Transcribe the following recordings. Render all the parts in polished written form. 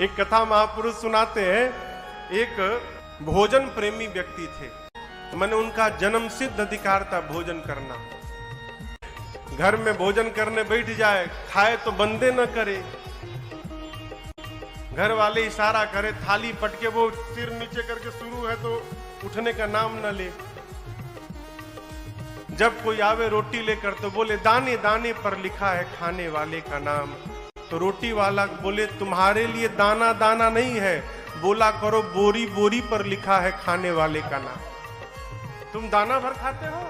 एक कथा महापुरुष सुनाते हैं, एक भोजन प्रेमी व्यक्ति थे। मैंने उनका जन्म सिद्ध अधिकार था भोजन करना। घर में भोजन करने बैठ जाए, खाए तो बंदे न करे, घर वाले इशारा करे, थाली पटके वो सिर नीचे करके शुरू है तो उठने का नाम न ले। जब कोई आवे रोटी लेकर तो बोले दाने दाने पर लिखा है खाने वाले का नाम। तो रोटी वाला बोले तुम्हारे लिए दाना दाना नहीं है, बोला करो बोरी बोरी पर लिखा है खाने वाले का नाम। तुम दाना भर खाते हो।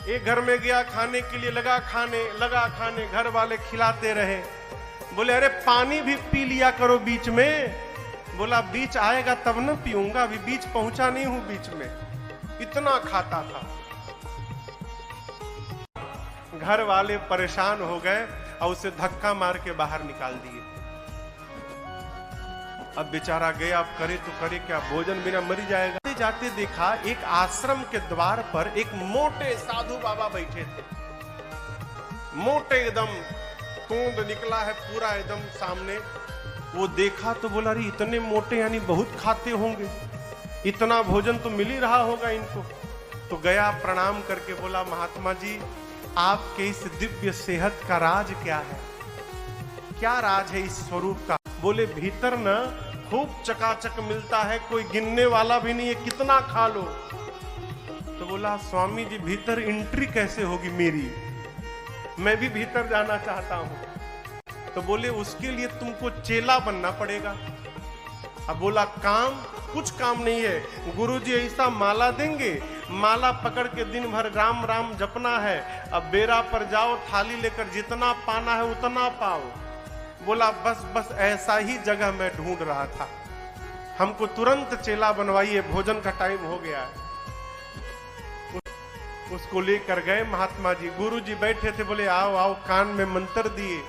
एक घर में गया खाने के लिए, लगा खाने, घर वाले खिलाते रहे। बोले अरे पानी भी पी लिया करो बीच में। बोला बीच आएगा तब न पीऊंगा, अभी बीच पहुंचा नहीं हूं बीच में। इतना खाता था। घर वाले परेशान हो गए और उसे धक्का मार के बाहर निकाल दिए। अब बेचारा गया, अब करे तो करे क्या, भोजन बिना मर जाएगा। जाते देखा एक आश्रम के द्वार पर एक मोटे साधु बाबा बैठे थे। मोटे एकदम, तूंद निकला है पूरा एकदम सामने। वो देखा तो बोला अरे इतने मोटे यानी बहुत खाते होंगे, इतना भोजन तो मिल ही रहा होगा इनको। तो गया प्रणाम करके बोला महात्मा जी आपके इस दिव्य सेहत का राज क्या है? क्या राज है इस स्वरूप का? बोले भीतर न खूब चकाचक मिलता है, कोई गिनने वाला भी नहीं है, कितना खा लो। तो बोला स्वामी जी भीतर एंट्री कैसे होगी मेरी, मैं भी भीतर जाना चाहता हूं। तो बोले उसके लिए तुमको चेला बनना पड़ेगा। अब बोला काम, कुछ काम नहीं है, गुरुजी ऐसा माला देंगे, माला पकड़ के दिन भर राम राम जपना है। अब बेरा पर जाओ, थाली लेकर जितना पाना है उतना पाओ। बोला बस बस ऐसा ही जगह मैं ढूंढ रहा था, हमको तुरंत चेला बनवाइए, भोजन का टाइम हो गया है। उसको लेकर गए महात्मा जी। गुरुजी बैठे थे, बोले आओ आओ, कान में मंत्र दिए,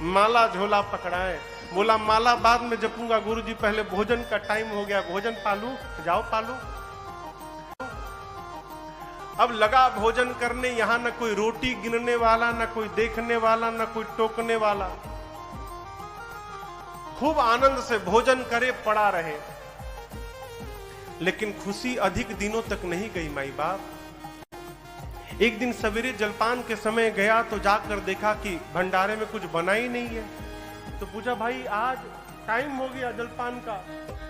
माला झोला पकड़ाए। बोला माला बाद में जपूंगा गुरुजी, पहले भोजन का टाइम हो गया, भोजन पालू, जाओ पालू। अब लगा भोजन करने, यहां न कोई रोटी गिनने वाला, न कोई देखने वाला, न कोई टोकने वाला। खूब आनंद से भोजन करे, पड़ा रहे। लेकिन खुशी अधिक दिनों तक नहीं गई माई बाप। एक दिन सवेरे जलपान के समय गया तो जाकर देखा कि भंडारे में कुछ बना ही नहीं है। तो पूछा भाई आज टाइम हो गया जलपान का।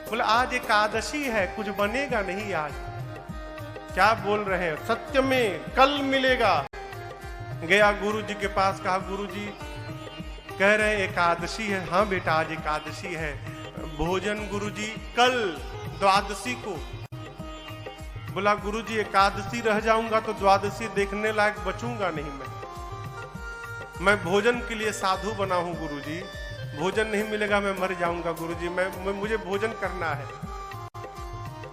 बोला आज एकादशी है, कुछ बनेगा नहीं आज। क्या बोल रहे हैं? सत्य में कल मिलेगा। गया गुरुजी के पास, कहा गुरुजी कह रहे एकादशी है। हाँ बेटा आज एकादशी है, भोजन गुरुजी कल द्वादशी को। बोला गुरुजी एकादशी रह जाऊंगा तो द्वादशी देखने लायक बचूंगा नहीं मैं भोजन के लिए साधु बना हूं गुरुजी, भोजन नहीं मिलेगा मैं मर जाऊंगा गुरुजी, मुझे भोजन करना है।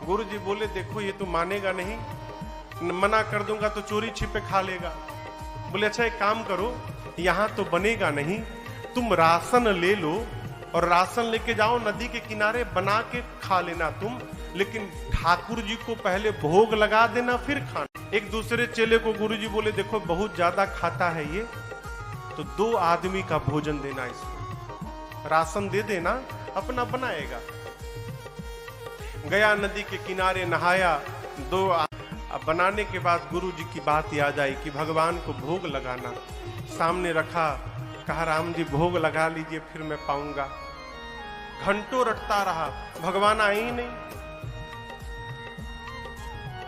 गुरुजी बोले देखो ये तो मानेगा नहीं, मना कर दूंगा तो चोरी छिपे खा लेगा। बोले अच्छा एक काम करो, यहां तो बनेगा नहीं, तुम राशन ले लो और राशन लेके जाओ नदी के किनारे, बना के खा लेना तुम, लेकिन ठाकुर जी को पहले भोग लगा देना फिर खाना। एक दूसरे चेले को गुरुजी बोले देखो बहुत ज्यादा खाता है ये, तो 2 आदमी का भोजन देना, इसको राशन दे देना, अपना बनाएगा। गया नदी के किनारे नहाया, 2 बनाने के बाद गुरुजी की बात याद आई कि भगवान को भोग लगाना। सामने रखा, कहा राम जी भोग लगा लीजिए फिर मैं पाऊंगा। घंटों रटता रहा, भगवान आए ही नहीं।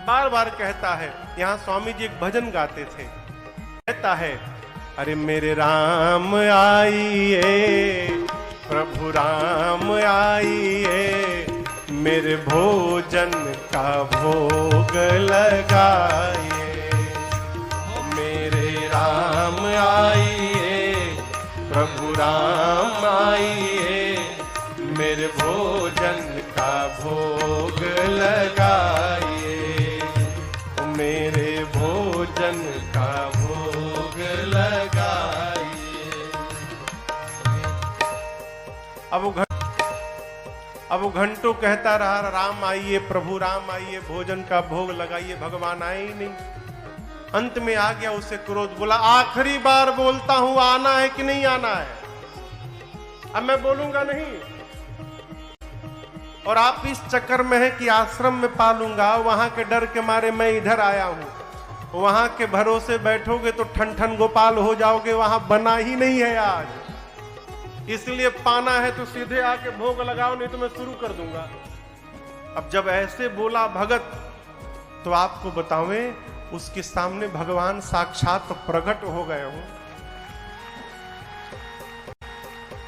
बार बार कहता है, यहाँ स्वामी जी एक भजन गाते थे, कहता है अरे मेरे राम आइए, प्रभु राम आइए, मेरे भोजन का भोग लगाइए। मेरे राम आइए, प्रभु राम आइए, मेरे भोजन का भोग लगाइए। मेरे भोजन का भोग लगाइए। अब वो घंटों कहता रहा राम आइए, प्रभु राम आइए, भोजन का भोग लगाइए, भगवान आए ही नहीं। अंत में आ गया उसे क्रोध, बोला आखिरी बार बोलता हूं आना है कि नहीं आना है? अब मैं बोलूंगा नहीं, और आप इस चक्कर में है कि आश्रम में पालूंगा, वहां के डर के मारे मैं इधर आया हूं। वहां के भरोसे बैठोगे तो ठन ठन गोपाल हो जाओगे, वहां बना ही नहीं है आज। इसलिए पाना है तो सीधे आके भोग लगाओ, नहीं तो मैं शुरू कर दूंगा। अब जब ऐसे बोला भगत, तो आपको बतावें, उसके सामने भगवान साक्षात प्रकट हो गए हो,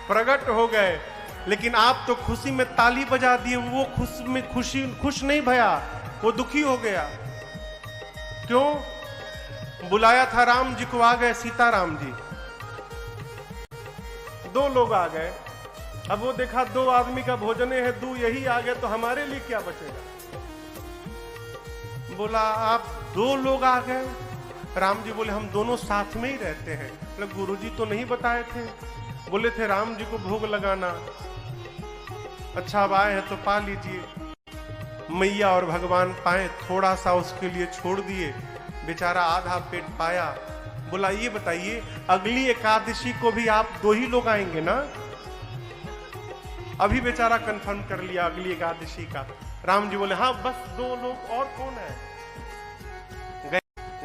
प्रकट हो गए। लेकिन आप तो खुशी में ताली बजा दिए, वो खुश नहीं भया, वो दुखी हो गया। क्यों? बुलाया था राम जी को, आ गए सीताराम जी, दो लोग आ गए। अब वो देखा दो आदमी का भोजन है, दो यही आ गए तो हमारे लिए क्या बचेगा। बोला आप दो लोग आ गए। राम जी बोले हम दोनों साथ में ही रहते हैं। मतलब गुरुजी तो नहीं बताए थे, बोले थे राम जी को भोग लगाना। अच्छा अब आए हैं तो पा लीजिए। मैया और भगवान पाए, थोड़ा सा उसके लिए छोड़ दिए, बेचारा आधा पेट पाया। बोला ये बताइए अगली एकादशी को भी आप दो ही लोग आएंगे ना? अभी बेचारा कंफर्म कर लिया अगली एकादशी का। राम जी बोले हाँ बस दो लोग, और कौन है?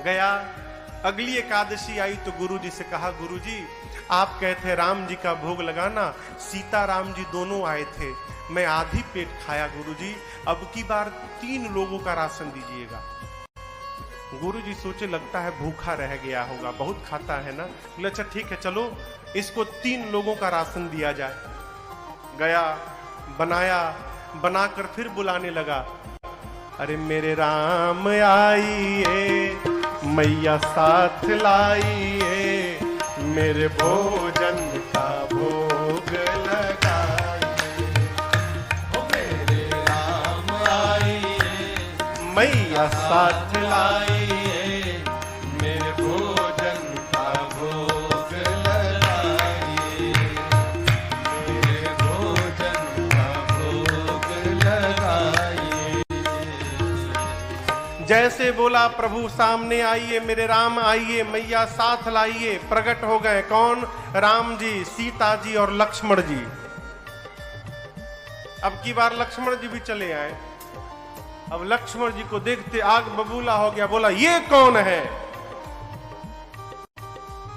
गया अगली एकादशी आई तो गुरुजी से कहा गुरुजी आप कहते हैं राम जी का भोग लगाना, सीता राम जी दोनों आए थे, मैं आधी पेट खाया गुरुजी, अब की बार 3 लोगों का राशन दीजिएगा। गुरुजी सोचे लगता है भूखा रह गया होगा, बहुत खाता है ना। बोले अच्छा ठीक है चलो इसको 3 लोगों का राशन दिया जाए। गया बनाया, बनाकर फिर बुलाने लगा, अरे मेरे राम आइए मैया साथ लाइए, मेरे भोजन का भोग लगाइए। ओ मेरे राम आइए मैया साथ लाइए, मेरे भोजन का भोग लगाइए, मेरे भोजन का भोग लगाइए। जैसे बोला प्रभु सामने आइए, मेरे राम आइए मैया साथ लाइए। प्रकट हो गए कौन? राम जी, सीता जी और लक्ष्मण जी। अब की बार लक्ष्मण जी भी चले आए। अब लक्ष्मण जी को देखते आग बबूला हो गया। बोला ये कौन है?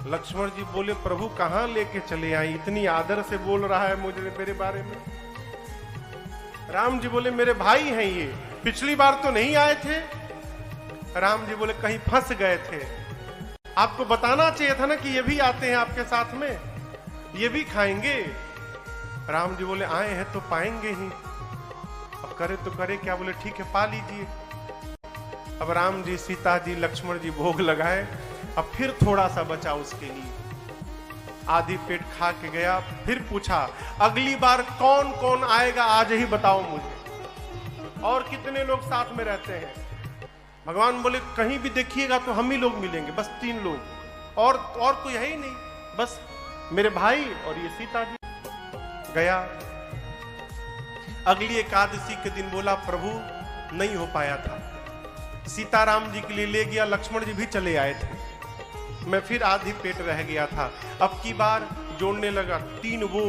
लक्ष्मण जी बोले प्रभु कहां लेके चले आए, इतनी आदर से बोल रहा है मुझे मेरे बारे में। राम जी बोले मेरे भाई हैं ये, पिछली बार तो नहीं आए थे। राम जी बोले कहीं फंस गए थे, आपको बताना चाहिए था ना कि ये भी आते हैं आपके साथ में, ये भी खाएंगे। राम जी बोले आए हैं तो पाएंगे ही, अब करे तो करे क्या। बोले ठीक है पा लीजिए। अब राम जी, सीता जी, लक्ष्मण जी भोग लगाए। अब फिर थोड़ा सा बचा उसके लिए, आधी पेट खा के गया। फिर पूछा अगली बार कौन कौन आएगा आज ही बताओ मुझे, और कितने लोग साथ में रहते हैं। भगवान बोले कहीं भी देखिएगा तो हम ही लोग मिलेंगे, बस 3 लोग, और कोई है ही नहीं, बस मेरे भाई और ये सीता जी। गया अगली एकादशी के दिन बोला प्रभु नहीं हो पाया था, सीताराम जी के लिए ले गया, लक्ष्मण जी भी चले आए थे, मैं फिर आधी पेट रह गया था। अब की बार जोड़ने लगा, 3 वो,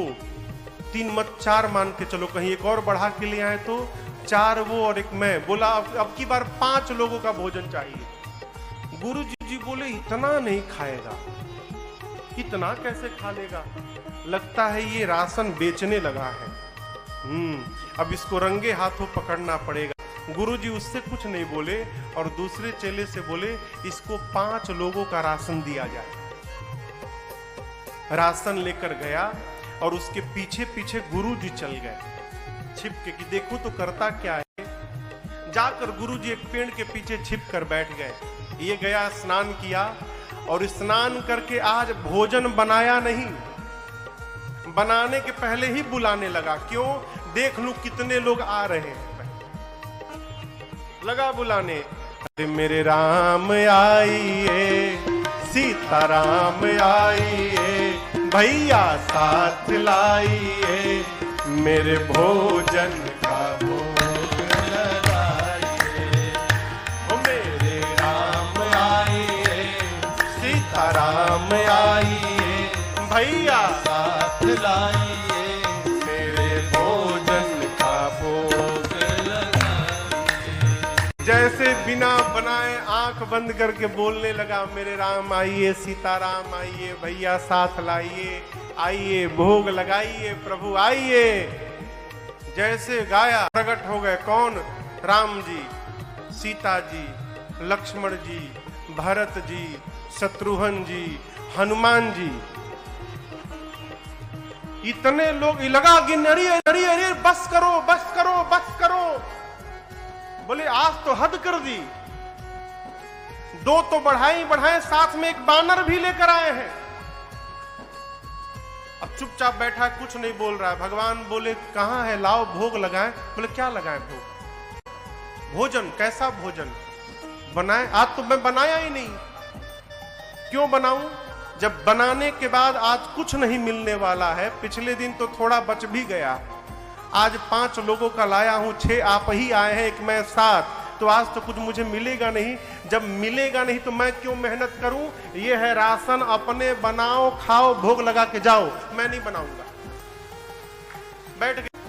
3 मत 4 मान के चलो, कहीं एक और बढ़ा के ले आए तो 4 वो और 1 मैं। बोला अब की बार 5 लोगों का भोजन चाहिए। गुरु जी बोले इतना नहीं खाएगा, इतना कैसे खा लेगा, लगता है ये राशन बेचने लगा है। अब इसको रंगे हाथों पकड़ना पड़ेगा। गुरुजी उससे कुछ नहीं बोले और दूसरे चेले से बोले इसको 5 लोगों का राशन दिया जाए। राशन लेकर गया और उसके पीछे पीछे गुरुजी चल गए छिपके कि देखो तो करता क्या है। जाकर गुरुजी एक पेड़ के पीछे छिप कर बैठ गए। ये गया स्नान किया और स्नान करके आज भोजन बनाया नहीं, बनाने के पहले ही बुलाने लगा। क्यों? देख लूं कितने लोग आ रहे हैं, लगा बुलाने। अरे मेरे राम आइए, सीता राम आइए, भैया साथ लाइए, मेरे भोजन का भोग लगाइए। ओ मेरे राम आइए, सीता राम आइए, भैया साथ लाइए, जैसे बिना बनाए आंख बंद करके बोलने लगा, मेरे राम आइए, सीताराम आइए, भैया साथ लाइए, आइए भोग लगाइए, प्रभु आइए। जैसे गाया प्रकट हो गए कौन? राम जी, सीता जी, लक्ष्मण जी, भरत जी, शत्रुघ्न जी, हनुमान जी। इतने लोग लगा कि अरे अरे अरे बस करो बस करो बस करो। बोले आज तो हद कर दी, दो तो बढ़ाए, साथ में एक बानर भी लेकर आए हैं। अब चुपचाप बैठा है, कुछ नहीं बोल रहा है। भगवान बोले कहां है, लाओ भोग लगाएं। बोले क्या लगाएं भोग? भोजन। कैसा भोजन बनाए? आज तो मैं बनाया ही नहीं। क्यों बनाऊं जब बनाने के बाद आज कुछ नहीं मिलने वाला है? पिछले दिन तो थोड़ा बच भी गया, आज 5 लोगों का लाया हूं, 6 आप ही आए हैं, एक मैं 7, तो आज तो कुछ मुझे मिलेगा नहीं। जब मिलेगा नहीं तो मैं क्यों मेहनत करूं? ये है राशन, अपने बनाओ, खाओ, भोग लगा के जाओ, मैं नहीं बनाऊंगा। बैठ गए,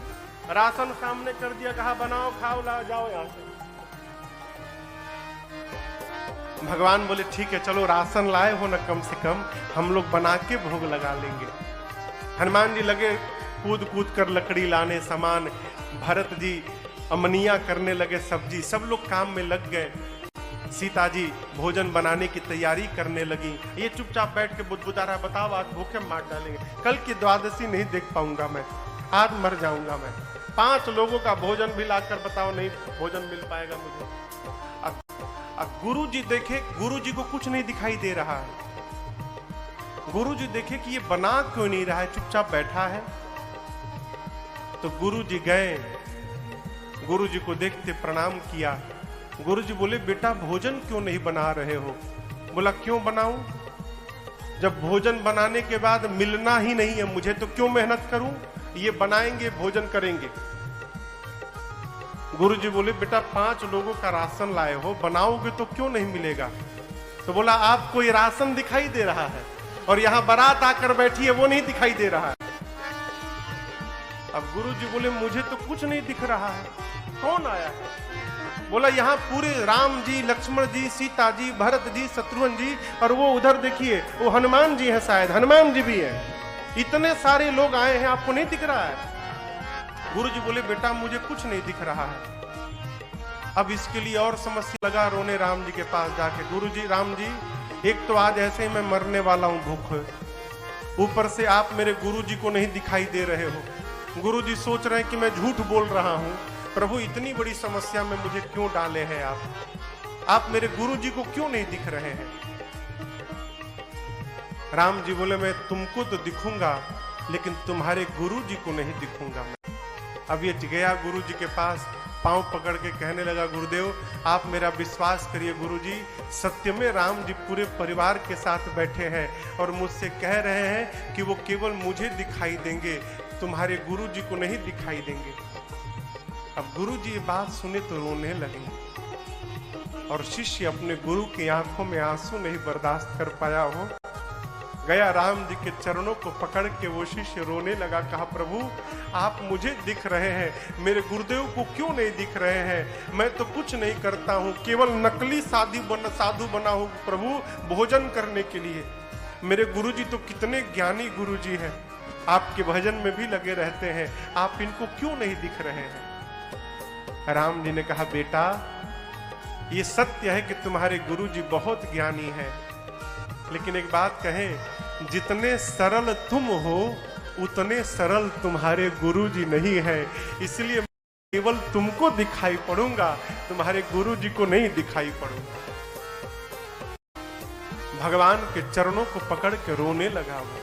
राशन सामने कर दिया, कहा बनाओ खाओ ला जाओ यहां से। भगवान बोले ठीक है चलो, राशन लाए हो ना, कम से कम हम लोग बना के भोग लगा लेंगे। हनुमान जी लगे कूद कूद कर लकड़ी लाने सामान, भरत जी अमनिया करने लगे सब्जी, सब लोग काम में लग गए। सीता जी भोजन बनाने की तैयारी करने लगी। ये चुपचाप बैठ के बुदबुदा रहा, बताओ आज भूखे मार डालेंगे, कल की द्वादशी नहीं देख पाऊंगा मैं, आज मर जाऊंगा मैं। 5 लोगों का भोजन भी लाकर बताओ नहीं भोजन मिल पाएगा मुझे। गुरु जी देखे, गुरु जी को कुछ नहीं दिखाई दे रहा है। गुरु जी देखे कि ये बना क्यों नहीं रहा है, चुपचाप बैठा है। तो गुरु जी गए, गुरु जी को देखते प्रणाम किया। गुरु जी बोले बेटा भोजन क्यों नहीं बना रहे हो? बोला क्यों बनाऊं, जब भोजन बनाने के बाद मिलना ही नहीं है मुझे तो क्यों मेहनत करूं? ये बनाएंगे भोजन करेंगे। गुरु जी बोले बेटा 5 लोगों का राशन लाए हो, बनाओगे तो क्यों नहीं मिलेगा? तो बोला आपको ये राशन दिखाई दे रहा है और यहाँ बारात आकर बैठी है वो नहीं दिखाई दे रहा है। अब गुरु जी बोले मुझे तो कुछ नहीं दिख रहा है, कौन आया है? बोला यहाँ पूरे राम जी, लक्ष्मण जी, सीता जी, भरत जी, शत्रुघ्न जी, और वो उधर देखिए वो हनुमान जी हैं, शायद हनुमान जी भी हैं। इतने सारे लोग आए हैं, आपको नहीं दिख रहा है? गुरु जी बोले बेटा मुझे कुछ नहीं दिख रहा है। अब इसके लिए और समस्या लगा रोने राम जी के पास जाके, गुरु जी राम जी एक तो आज ऐसे ही मैं मरने वाला हूं भूख, ऊपर से आप मेरे गुरु जी को नहीं दिखाई दे रहे हो। गुरु जी सोच रहे हैं कि मैं झूठ बोल रहा हूं, प्रभु इतनी बड़ी समस्या में मुझे क्यों डाले हैं आप मेरे गुरु जी को क्यों नहीं दिख रहे हैं? राम जी बोले मैं तुमको तो दिखूंगा लेकिन तुम्हारे गुरु जी को नहीं दिखूंगा मैं। अब ये गया गुरु जी के पास, पांव पकड़ के कहने लगा गुरुदेव आप मेरा विश्वास करिए गुरुजी, सत्य में राम जी पूरे परिवार के साथ बैठे हैं और मुझसे कह रहे हैं कि वो केवल मुझे दिखाई देंगे, तुम्हारे गुरु जी को नहीं दिखाई देंगे। अब गुरु जी ये बात सुने तो रोने लगे और शिष्य अपने गुरु की आंखों में आंसू नहीं बर्दाश्त कर पाया हो, गया राम जी के चरणों को पकड़ के वो शिष्य रोने लगा, कहा प्रभु आप मुझे दिख रहे हैं, मेरे गुरुदेव को क्यों नहीं दिख रहे हैं? मैं तो कुछ नहीं करता हूँ, केवल नकली साधु बना हूँ प्रभु भोजन करने के लिए। मेरे गुरुजी तो कितने ज्ञानी गुरुजी हैं, आपके भजन में भी लगे रहते हैं, आप इनको क्यों नहीं दिख रहे हैं? राम जी ने कहा बेटा ये सत्य है कि तुम्हारे गुरुजी बहुत ज्ञानी हैं, लेकिन एक बात कहें, जितने सरल तुम हो उतने सरल तुम्हारे गुरुजी नहीं है, इसलिए केवल तुमको दिखाई पड़ूंगा, तुम्हारे गुरुजी को नहीं दिखाई पड़ूंगा। भगवान के चरणों को पकड़ के रोने लगा वो,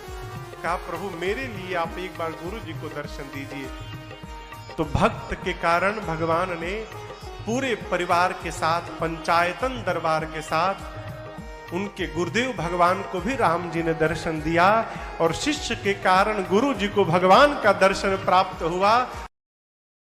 कहा प्रभु मेरे लिए आप एक बार गुरुजी को दर्शन दीजिए। तो भक्त के कारण भगवान ने पूरे परिवार के साथ, पंचायतन दरबार के साथ उनके गुरुदेव भगवान को भी राम जी ने दर्शन दिया और शिष्य के कारण गुरु जी को भगवान का दर्शन प्राप्त हुआ